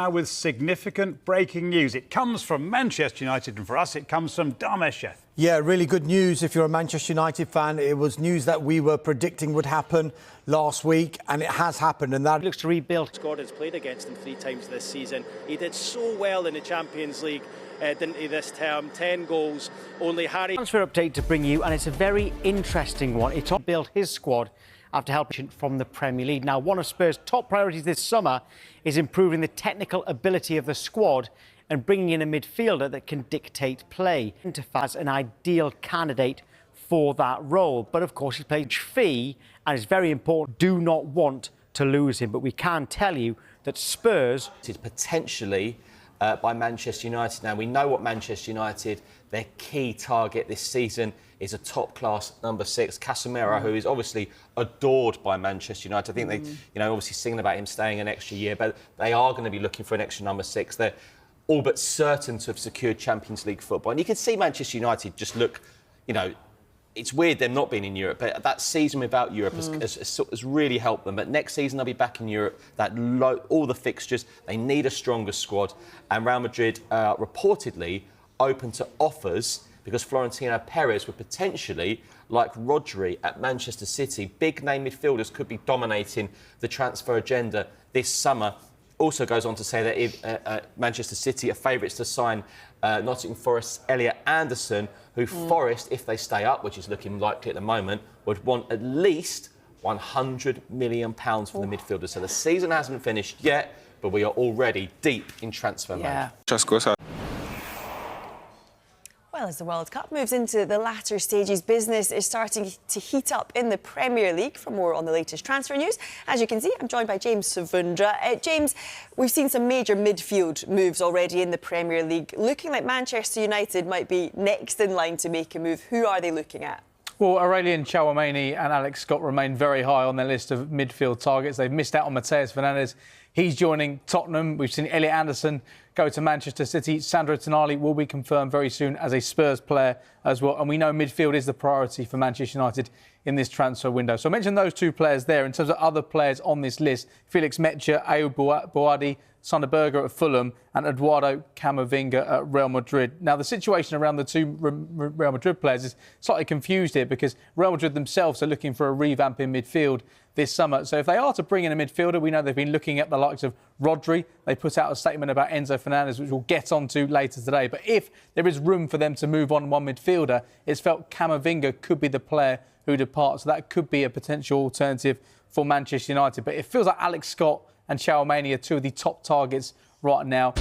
Now with significant breaking news. It comes from Manchester United, and for us it comes from Dharmesh. Yeah, really good news if you're a Manchester United fan. It was news that we were predicting would happen last week, and it has happened, and that looks to rebuild. Squad has played against him 3 times this season. He did so well in the Champions League, didn't he, this term? 10 goals, only Harry... Transfer update to bring you, and it's a very interesting one. It's built his squad after helping from the Premier League. Now, one of Spurs' top priorities this summer is improving the technical ability of the squad and bringing in a midfielder that can dictate play. As an ideal candidate for that role. But, of course, he's played fee, and it's very important. Do not want to lose him. But we can tell you that Spurs... Potentially by Manchester United. Now, we know what Manchester United, their key target this season is a top-class number 6, Casemiro, who is obviously adored by Manchester United. I think they, obviously singing about him staying an extra year, but they are going to be looking for an extra number 6. They're all but certain to have secured Champions League football. And you can see Manchester United just look, it's weird them not being in Europe, but that season without Europe has really helped them. But next season they'll be back in Europe. All the fixtures, they need a stronger squad. And Real Madrid are reportedly open to offers because Florentino Perez would potentially, like Rodri at Manchester City, big-name midfielders could be dominating the transfer agenda this summer. Also goes on to say that if Manchester City are favourites to sign Nottingham Forest's Elliot Anderson, who Forest, if they stay up, which is looking likely at the moment, would want at least £100 million for the midfielder. So the season hasn't finished yet, but we are already deep in transfer mode. Well, as the World Cup moves into the latter stages, business is starting to heat up in the Premier League. For more on the latest transfer news, as you can see, I'm joined by James Savundra. James, we've seen some major midfield moves already in the Premier League. Looking like Manchester United might be next in line to make a move. Who are they looking at? Well, Aurélien Tchouaméni and Alex Scott remain very high on their list of midfield targets. They've missed out on Matheus Fernandes. He's joining Tottenham. We've seen Elliot Anderson go to Manchester City. Sandro Tonali will be confirmed very soon as a Spurs player as well. And we know midfield is the priority for Manchester United in this transfer window. So I mentioned those 2 players there. In terms of other players on this list, Felix Metscher, Ayoub Boadi, Sander Berge at Fulham and Eduardo Camavinga at Real Madrid. Now, the situation around the 2 Real Madrid players is slightly confused here because Real Madrid themselves are looking for a revamp in midfield this summer. So if they are to bring in a midfielder, we know they've been looking at the likes of Rodri. They put out a statement about Enzo Fernandez, which we'll get onto later today. But if there is room for them to move on one midfielder, it's felt Camavinga could be the player who departs. So that could be a potential alternative for Manchester United. But it feels like Alex Scott and Tchouaméni are 2 of the top targets right now.